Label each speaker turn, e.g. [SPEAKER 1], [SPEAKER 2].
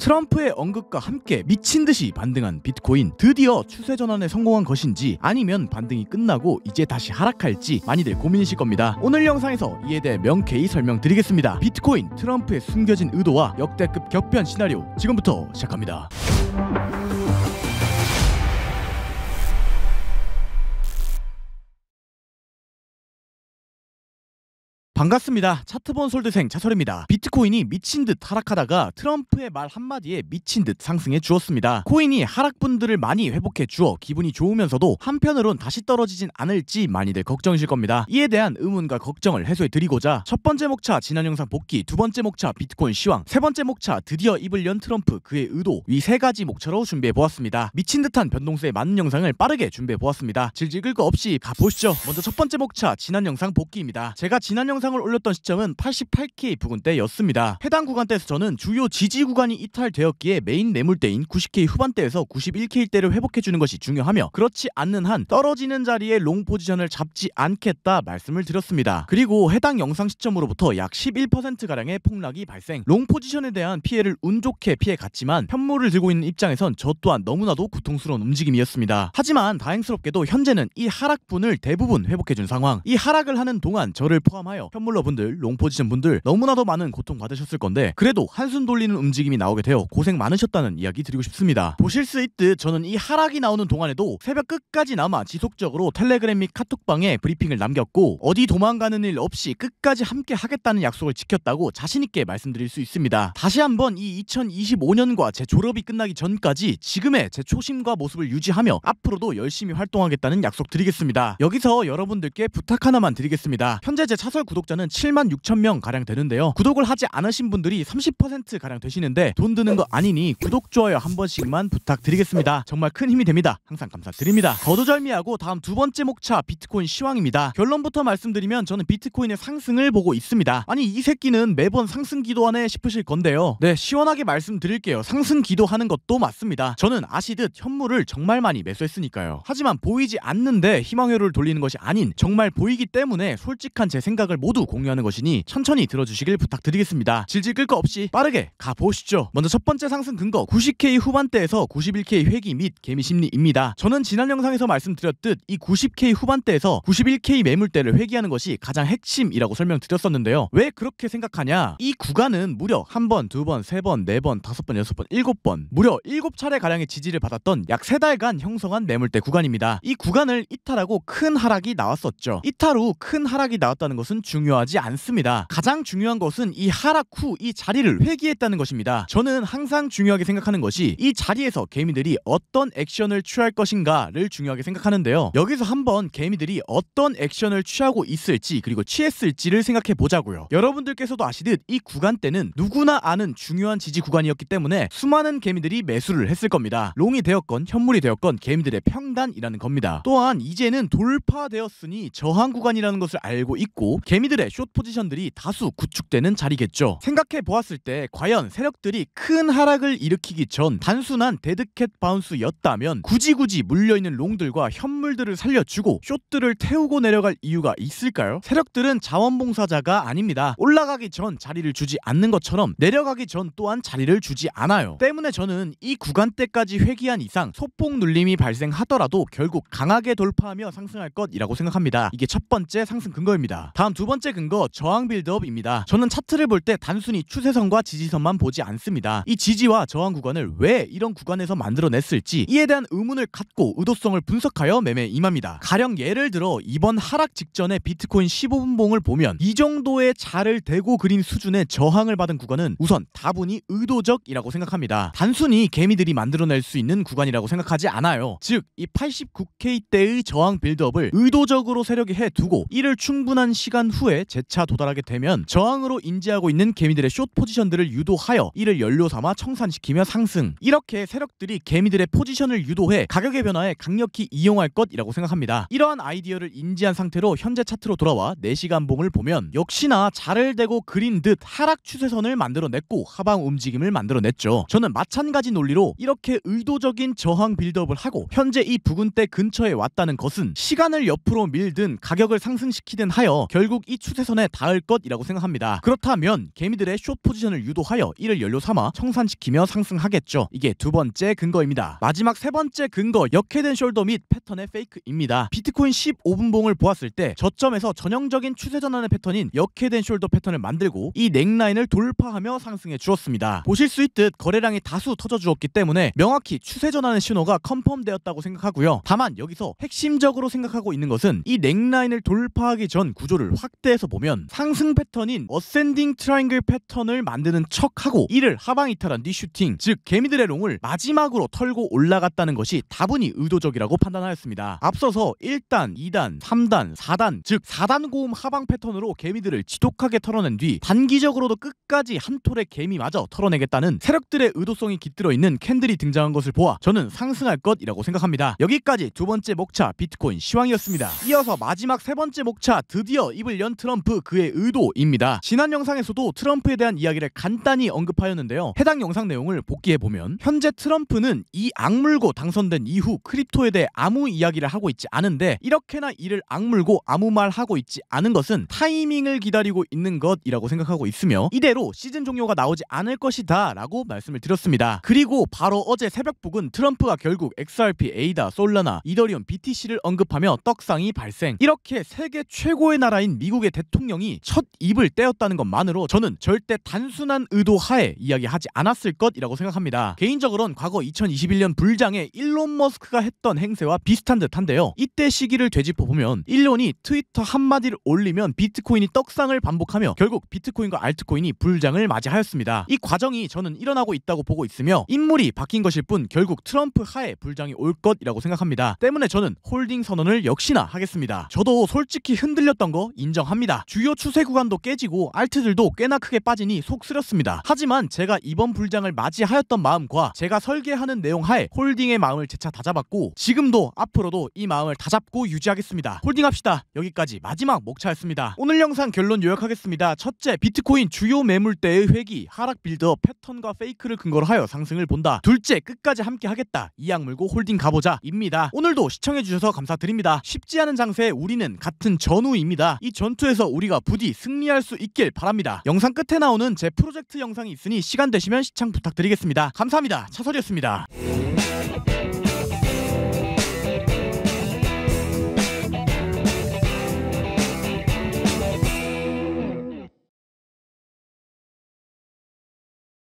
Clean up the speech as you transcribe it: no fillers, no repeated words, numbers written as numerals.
[SPEAKER 1] 트럼프의 언급과 함께 미친듯이 반등한 비트코인, 드디어 추세 전환에 성공한 것인지 아니면 반등이 끝나고 이제 다시 하락할지 많이들 고민이실 겁니다. 오늘 영상에서 이에 대해 명쾌히 설명드리겠습니다. 비트코인, 트럼프의 숨겨진 의도와 역대급 격변 시나리오, 지금부터 시작합니다. 반갑습니다. 차트본 솔드생 차설입니다. 비트코인이 미친듯 하락하다가 트럼프의 말 한마디에 미친듯 상승해 주었습니다. 코인이 하락분들을 많이 회복해 주어 기분이 좋으면서도 한편으론 다시 떨어지진 않을지 많이들 걱정이실 겁니다. 이에 대한 의문과 걱정을 해소해 드리고자 첫 번째 목차 지난 영상 복귀, 두 번째 목차 비트코인 시황, 세 번째 목차 드디어 입을 연 트럼프 그의 의도, 위 세 가지 목차로 준비해 보았습니다. 미친듯한 변동세에 맞는 영상을 빠르게 준비해 보았습니다. 질질 끌 거 없이 가보시죠. 먼저 첫 번째 목차 지난 영상 복귀입니다. 제가 지난 영상을 올렸던 시점은 88K 부근대였습니다. 해당 구간대에서 저는 주요 지지 구간이 이탈되었기에 메인 매물대인 90K 후반대에서 91K대를 회복해주는 것이 중요하며, 그렇지 않는 한 떨어지는 자리에 롱 포지션을 잡지 않겠다 말씀을 드렸습니다. 그리고 해당 영상 시점으로부터 약 11%가량의 폭락이 발생, 롱 포지션에 대한 피해를 운 좋게 피해갔지만 현물을 들고 있는 입장에선 저 또한 너무나도 고통스러운 움직임이었습니다. 하지만 다행스럽게도 현재는 이 하락분을 대부분 회복해준 상황. 이 하락을 하는 동안 저를 포함하여 현물러분들, 롱포지션 분들 너무나도 많은 고통 받으셨을 건데 그래도 한숨 돌리는 움직임이 나오게 되어 고생 많으셨다는 이야기 드리고 싶습니다. 보실 수 있듯 저는 이 하락이 나오는 동안에도 새벽 끝까지 남아 지속적으로 텔레그램 및 카톡방에 브리핑을 남겼고, 어디 도망가는 일 없이 끝까지 함께 하겠다는 약속을 지켰다고 자신있게 말씀드릴 수 있습니다. 다시 한번 이 2025년과 제 졸업이 끝나기 전까지 지금의 제 초심과 모습을 유지하며 앞으로도 열심히 활동하겠다는 약속 드리겠습니다. 여기서 여러분들께 부탁 하나만 드리겠습니다. 현재 제 차설 구독자는 76,000명 가량 되는데요, 구독을 하지 않으신 분들이 30% 가량 되시는데 돈 드는 거 아니니 구독, 좋아요 한 번씩만 부탁드리겠습니다. 정말 큰 힘이 됩니다. 항상 감사드립니다. 거두절미하고 다음 두 번째 목차 비트코인 시황입니다. 결론부터 말씀드리면 저는 비트코인의 상승을 보고 있습니다. 아니 이 새끼는 매번 상승 기도하네 싶으실 건데요, 네, 시원하게 말씀드릴게요. 상승 기도하는 것도 맞습니다. 저는 아시듯 현물을 정말 많이 매수했으니까요. 하지만 보이지 않는데 희망회로를 돌리는 것이 아닌 정말 보이기 때문에 솔직한 제 생각을 모두 공유하는 것이니 천천히 들어주시길 부탁드리겠습니다. 질질 끌 거 없이 빠르게 가보시죠. 먼저 첫 번째 상승 근거 90K 후반대에서 91K 회귀 및 개미 심리입니다. 저는 지난 영상에서 말씀드렸듯 이 90K 후반대에서 91K 매물대를 회귀하는 것이 가장 핵심이라고 설명드렸었는데요. 왜 그렇게 생각하냐? 이 구간은 무려 한 번, 두 번, 세 번, 네 번, 다섯 번, 여섯 번, 일곱 번, 무려 7차례 가량의 지지를 받았던 약 3달간 형성한 매물대 구간입니다. 이 구간을 이탈하고 큰 하락이 나왔었죠. 이탈 후 큰 하락이 나왔다는 것은 중요하지 않습니다. 가장 중요한 것은 이 하락 후 이 자리를 회귀했다는 것입니다. 저는 항상 중요하게 생각하는 것이 이 자리에서 개미들이 어떤 액션을 취할 것인가를 중요하게 생각하는데요, 여기서 한번 개미들이 어떤 액션을 취하고 있을지 그리고 취했을지를 생각해 보자고요. 여러분들께서도 아시듯 이 구간대는 누구나 아는 중요한 지지 구간이었기 때문에 수많은 개미들이 매수를 했을 겁니다. 롱이 되었건 현물이 되었건 개미들의 평단이라는 겁니다. 또한 이제는 돌파되었으니 저항 구간이라는 것을 알고 있고 개미들의 숏 포지션들이 다수 구축되는 자리겠죠. 생각해 보았을 때 과연 세력들이 큰 하락을 일으키기 전 단순한 데드캣 바운스였다면 굳이 물려있는 롱들과 현물들을 살려주고 숏들을 태우고 내려갈 이유가 있을까요? 세력들은 자원봉사자가 아닙니다. 올라가기 전 자리를 주지 않는 것처럼 내려가기 전 또한 자리를 주지 않아요. 때문에 저는 이 구간대까지 회귀한 이상 소폭 눌림이 발생하더라도 결국 강하게 돌파하며 상승할 것이라고 생각합니다. 이게 첫 번째 상승 근거입니다. 다음 두 번째 근거 저항 빌드업입니다. 저는 차트를 볼 때 단순히 추세선과 지지선만 보지 않습니다. 이 지지와 저항 구간을 왜 이런 구간에서 만들어냈을지 이에 대한 의문을 갖고 의도성을 분석하여 매매에 임합니다. 가령 예를 들어 이번 하락 직전에 비트코인 15분봉을 보면 이 정도의 자를 대고 그린 수준의 저항을 받은 구간은 우선 다분히 의도적이라고 생각합니다. 단순히 개미들이 만들어낼 수 있는 구간이라고 생각하지 않아요. 즉 이 89K대의 저항 빌드업을 의도적으로 세력이 해두고 이를 충분한 시간 후에 재차 도달하게 되면 저항으로 인지하고 있는 개미들의 숏 포지션들을 유도하여 이를 연료 삼아 청산시키며 상승, 이렇게 세력들이 개미들의 포지션을 유도해 가격의 변화에 강력히 이용할 것이라고 생각합니다. 이러한 아이디어를 인지한 상태로 현재 차트로 돌아와 4시간 봉을 보면 역시나 자를 대고 그린 듯 하락 추세선을 만들어냈고 하방 움직임을 만들어냈죠. 저는 마찬가지 논리로 이렇게 의도적인 저항 빌드업을 하고 현재 이 부근대 근처에 왔다는 것은 시간을 옆으로 밀든 가격을 상승시키든 하여 결국 이 추세선에 닿을 것이라고 생각합니다. 그렇다면 개미들의 숏 포지션을 유도하여 이를 연료 삼아 청산시키며 상승하겠죠. 이게 두 번째 근거입니다. 마지막 세 번째 근거, 역해된 숄더 및 패턴의 페이크입니다. 비트코인 15분봉을 보았을 때 저점에서 전형적인 추세 전환의 패턴인 역해된 숄더 패턴을 만들고 이 넥라인을 돌파하며 상승해 주었습니다. 보실 수 있듯 거래량이 다수 터져 주었기 때문에 명확히 추세 전환의 신호가 컨펌되었다고 생각하고요. 다만 여기서 핵심적으로 생각하고 있는 것은 이 넥라인을 돌파하기 전 구조를 확대해서 보면 상승 패턴인 어센딩 트라이앵글 패턴을 만드는 척하고 이를 하방 이탈한 뒤슈팅, 즉 개미들의 롱을 마지막으로 털고 올라갔다는 것이 다분히 의도적이라고 판단하였습니다. 앞서서 1단, 2단, 3단, 4단, 즉 4단 고음 하방 패턴으로 개미들을 지독하게 털어낸 뒤 단기적으로도 끝까지 한 톨의 개미마저 털어내겠다는 세력들의 의도성이 깃들어 있는 캔들이 등장한 것을 보아 저는 상승할 것이라고 생각합니다. 여기까지 두 번째 목차 비트코인 시황이었습니다. 이어서 마지막 세 번째 목차, 드디어 입을 연 트럼프, 그의 의도입니다. 지난 영상에서도 트럼프에 대한 이야기를 간단히 언급하였는데요. 해당 영상 내용을 복기해보면 현재 트럼프는 이 악물고 당선된 이후 크립토에 대해 아무 이야기를 하고 있지 않은데 이렇게나 이를 악물고 아무 말 하고 있지 않은 것은 타이밍을 기다리고 있는 것이라고 생각하고 있으며 이대로 시즌 종료가 나오지 않을 것이다 라고 말씀을 드렸습니다. 그리고 바로 어제 새벽북은 트럼프가 결국 XRP, 에이다, 솔라나, 이더리움, BTC를 언급하며 떡상이 발생. 이렇게 세계 최고의 나라인 미국의 대통령이 첫 입을 떼었다는 것만으로 저는 절대 단순한 의도 하에 이야기하지 않았을 것이라고 생각합니다. 개인적으로는 과거 2021년 불장에 일론 머스크가 했던 행세와 비슷한 듯한데요. 이때 시기를 되짚어보면 일론이 트위터 한마디를 올리면 비트코인이 떡상을 반복하며 결국 비트코인과 알트코인이 불장을 맞이하였습니다. 이 과정이 저는 일어나고 있다고 보고 있으며 인물이 바뀐 것일 뿐 결국 트럼프 하에 불장이 올 것이라고 생각합니다. 때문에 저는 홀딩 선언을 역시나 하겠습니다. 저도 솔직히 흔들렸던 거 인정합니다. 주요 추세 구간도 깨지고 알트들도 꽤나 크게 빠지니 속 쓰렸습니다. 하지만 제가 이번 불장을 맞이하였던 마음과 제가 설계하는 내용 하에 홀딩의 마음을 재차 다잡았고 지금도 앞으로도 이 마음을 다잡고 유지하겠습니다. 홀딩합시다. 여기까지 마지막 목차였습니다. 오늘 영상 결론 요약하겠습니다. 첫째, 비트코인 주요 매물대의 회귀, 하락 빌드업, 패턴과 페이크를 근거로 하여 상승을 본다. 둘째, 끝까지 함께 하겠다. 이악 물고 홀딩 가보자 입니다. 오늘도 시청해주셔서 감사드립니다. 쉽지 않은 장세에 우리는 같은 전우입니다. 이 전투에서 우리가 부디 승리할 수 있길 바랍니다. 영상 끝에 나오는 제 프로젝트 영상이 있으니 시간 되시면 시청 부탁드리겠습니다. 감사합니다. 차설이었습니다.